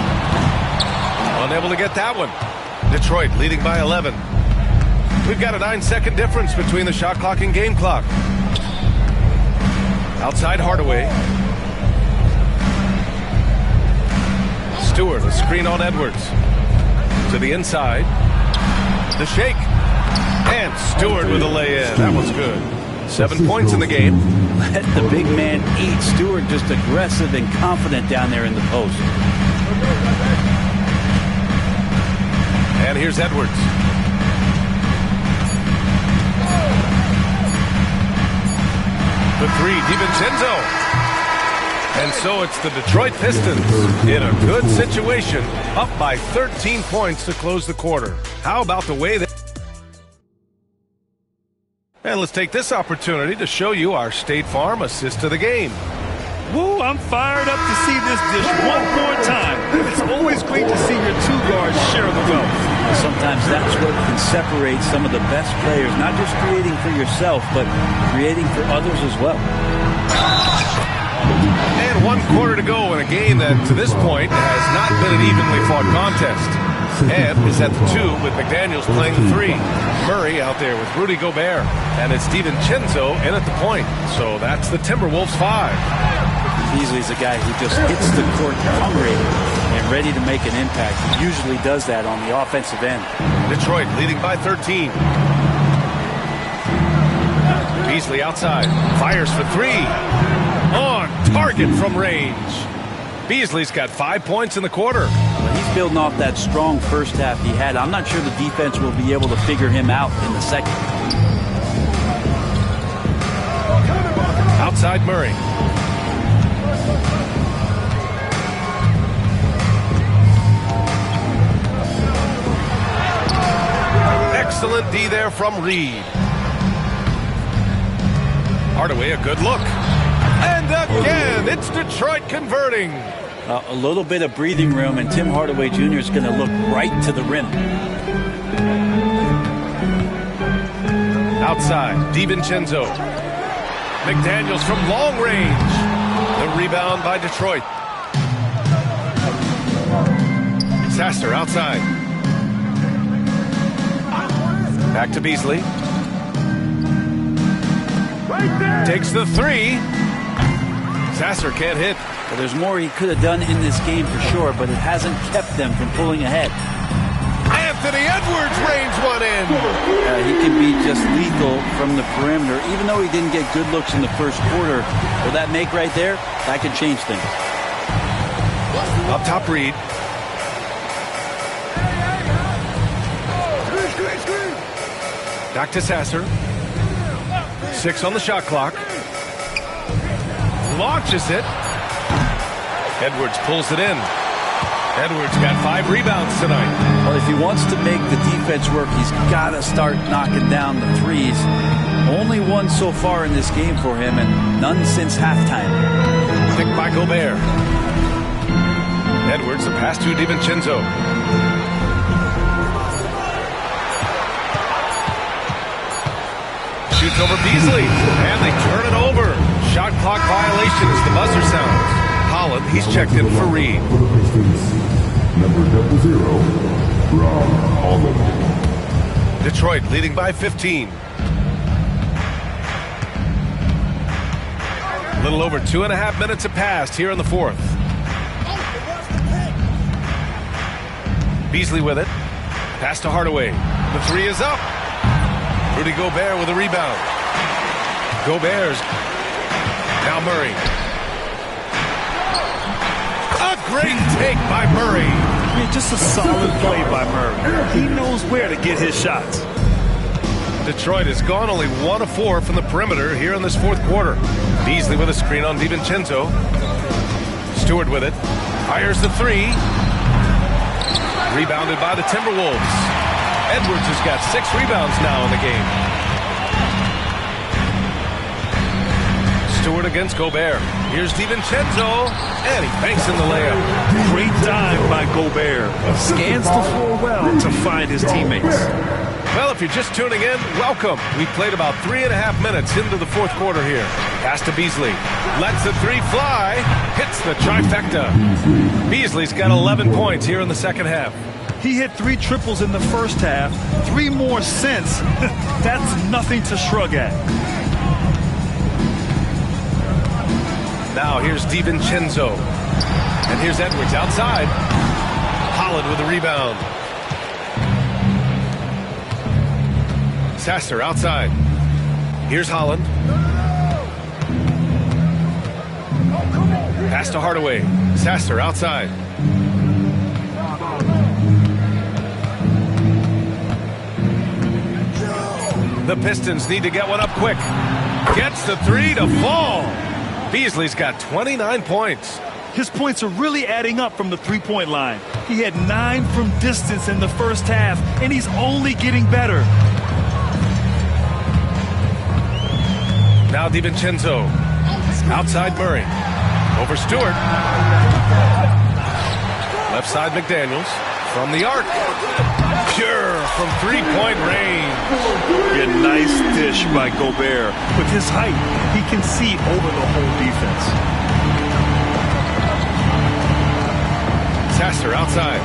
Unable to get that one. Detroit leading by 11. We've got a 9-second difference between the shot clock and game clock. Outside Hardaway. Stewart, a screen on Edwards. To the inside. The shake. And Stewart with a lay-in. That was good. 7 points in the game. Let the big man eat. Stewart just aggressive and confident down there in the post. And here's Edwards. The three, DiVincenzo. And so it's the Detroit Pistons in a good situation, up by 13 points to close the quarter. How about the way that... And let's take this opportunity to show you our State Farm assist to the game. Woo, I'm fired up to see this dish one more time. It's always great to see your two guards share the wealth. Sometimes that's what can separate some of the best players, not just creating for yourself, but creating for others as well. And 1 quarter to go in a game that, to this point, has not been an evenly fought contest. Ed is at the 2 with McDaniels playing the 3. Murray out there with Rudy Gobert. And it's DiVincenzo in at the point. So that's the Timberwolves 5. Beasley's a guy who just hits the court hungry and ready to make an impact. He usually does that on the offensive end. Detroit leading by 13. Beasley outside. Fires for 3. On target from range. Beasley's got 5 points in the quarter. He's building off that strong first half he had. I'm not sure the defense will be able to figure him out in the second. Outside Murray. Excellent D there from Reed. Hardaway, a good look. And again, it's Detroit converting. A little bit of breathing room, and Tim Hardaway Jr. is going to look right to the rim. Outside, DiVincenzo. McDaniels from long range. The rebound by Detroit. Sasser outside. Back to Beasley. Takes the 3. Sasser can't hit. Well, there's more he could have done in this game for sure, but it hasn't kept them from pulling ahead. Anthony Edwards reins one in. He can be just lethal from the perimeter. Even though he didn't get good looks in the first quarter, will that make right there? That could change things. Up top, Reed. Back to Sasser. 6 on the shot clock. Launches it. Edwards pulls it in. Edwards got 5 rebounds tonight. Well, if he wants to make the defense work, he's got to start knocking down the threes. Only one so far in this game for him, and none since halftime. Picked by Gobert. Edwards, the pass to DiVincenzo. Shoots over Beasley, and they turn it over. Shot clock violation as the buzzer sounds. Holland, he's checked in for Reed. For the Pistons, number 00, Ron Holland. Detroit leading by 15. A little over 2.5 minutes have passed here in the fourth. Beasley with it. Pass to Hardaway. The three is up. Rudy Gobert with a rebound. Gobert's. Now Murray. A great take by Murray. Yeah, just a solid play by Murray. He knows where to get his shots. Detroit has gone only 1 of 4 from the perimeter here in this fourth quarter. Beasley with a screen on DiVincenzo. Stewart with it. Fires the three. Rebounded by the Timberwolves. Edwards has got 6 rebounds now in the game. Stewart against Gobert. Here's DiVincenzo, and he banks in the layup. Great dive by Gobert. Scans the floor well to find his teammates. Well, if you're just tuning in, welcome. We played about 3.5 minutes into the fourth quarter here. Pass to Beasley. Lets the three fly. Hits the trifecta. Beasley's got 11 points here in the second half. He hit 3 triples in the first half. 3 more since. That's nothing to shrug at. Now here's DiVincenzo. And here's Edwards outside. Holland with the rebound. Sasser outside. Here's Holland. Pass to Hardaway. Sasser outside. The Pistons need to get one up quick. Gets the three to fall. Beasley's got 29 points. His points are really adding up from the three-point line. He had 9 from distance in the first half, and he's only getting better. Now DiVincenzo. Outside Murray. Over Stewart. Left side McDaniels. From the arc. Pure from three-point range. A nice dish by Gobert. With his height, he can see over the whole defense. Sasser outside.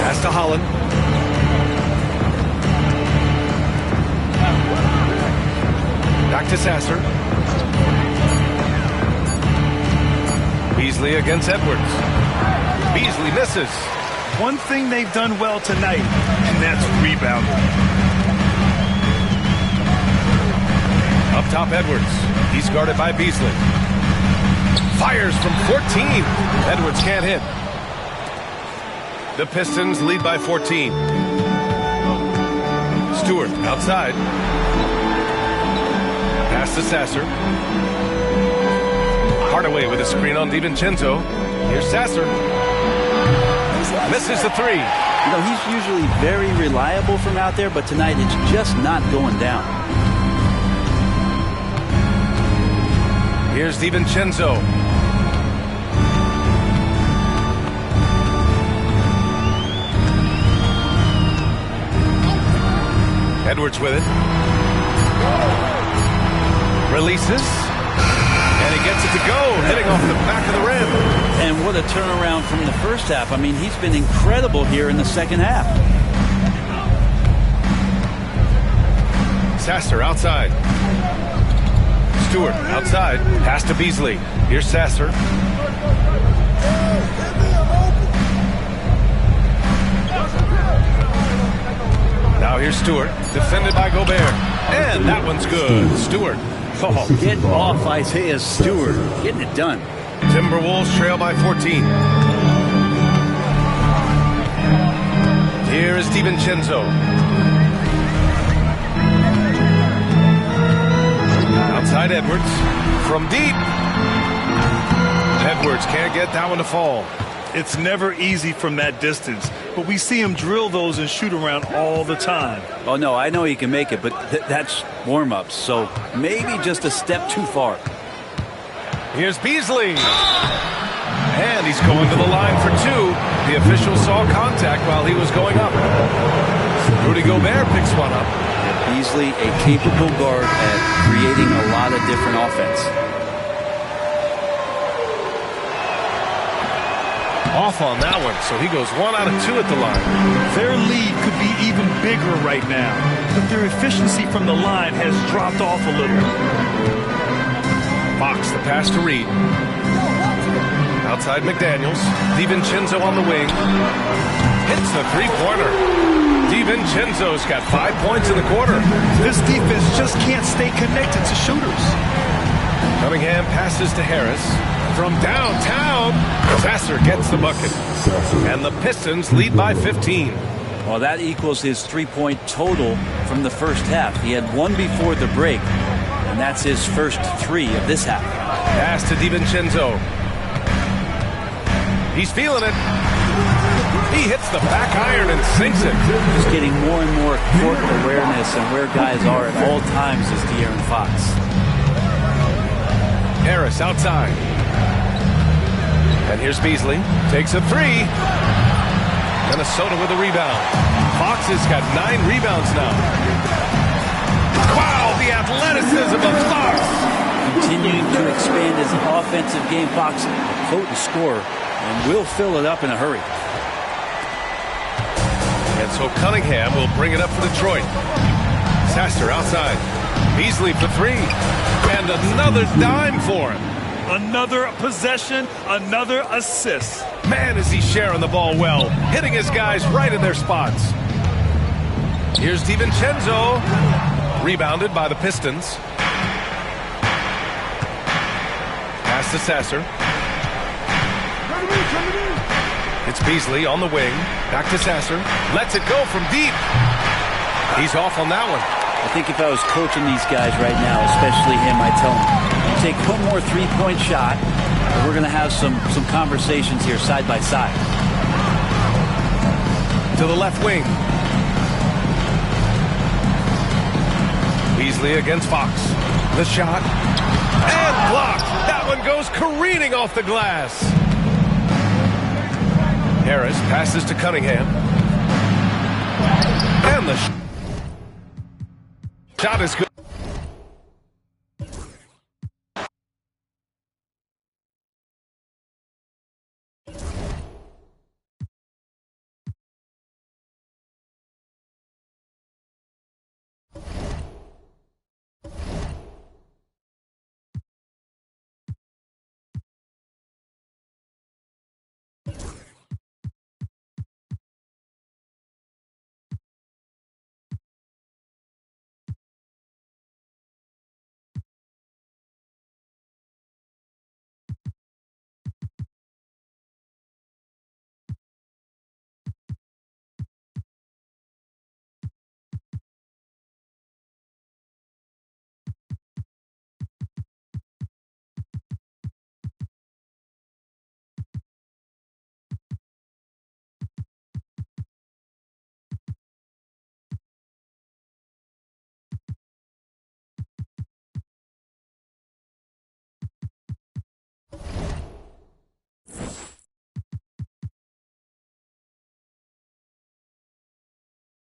Pass to Holland. Back to Sasser. Beasley against Edwards. Beasley misses. One thing they've done well tonight, and that's rebounding. Up top, Edwards. He's guarded by Beasley. Fires from 14. Edwards can't hit. The Pistons lead by 14. Stewart outside. Pass to Sasser. Hardaway with a screen on DiVincenzo. Here's Sasser. Misses the three. You know, he's usually very reliable from out there, but tonight it's just not going down. Here's DiVincenzo. Edwards with it. Releases. And he gets it to go, hitting off the back of the rim. And what a turnaround from the first half. I mean, he's been incredible here in the second half. Sasser outside. Stewart outside. Pass to Beasley. Here's Sasser. Now here's Stewart. Defended by Gobert. And that one's good. Stewart. Oh, get off Isaiah Stewart. Getting it done. Timberwolves trail by 14. Here is DiVincenzo. Outside Edwards. From deep. Edwards can't get that one to fall. It's never easy from that distance, but we see him drill those and shoot around all the time. Oh, no, I know he can make it, but that's warm-ups, so maybe just a step too far. Here's Beasley. And he's going to the line for 2. The official saw contact while he was going up. Rudy Gobert picks one up. Beasley, a capable guard at creating a lot of different offense. Off on that one, so he goes 1 out of 2 at the line. Their lead could be even bigger right now, but their efficiency from the line has dropped off a little. Fox, the pass to Reed. Outside McDaniels. DiVincenzo on the wing. Hits the three-pointer. DiVincenzo's got 5 points in the quarter. This defense just can't stay connected to shooters. Cunningham passes to Harris. From downtown, Sasser gets the bucket. And the Pistons lead by 15. Well, that equals his three-point total from the first half. He had one before the break, and that's his first three of this half. Pass to DiVincenzo. He's feeling it. He hits the back iron and sinks it. Just getting more and more court awareness and where guys are at all times is De'Aaron Fox. Harris outside. And here's Beasley. Takes a three. Minnesota with a rebound. Fox has got 9 rebounds now. Wow, the athleticism of Fox. Continuing to expand his offensive game. Fox, a potent scorer, and will fill it up in a hurry. And so Cunningham will bring it up for Detroit. Sasser outside. Beasley for three. And another dime for him. Another possession, another assist. Man, is he sharing the ball well. Hitting his guys right in their spots. Here's DiVincenzo. Rebounded by the Pistons. Pass to Sasser. It's Beasley on the wing. Back to Sasser. Lets it go from deep. He's off on that one. I think if I was coaching these guys right now, especially him, I'd tell him, you take one more three-point shot, and we're going to have some conversations here side by side. To the left wing. Beasley against Fox. The shot. And blocked. That one goes careening off the glass. Harris passes to Cunningham. And the shot is good.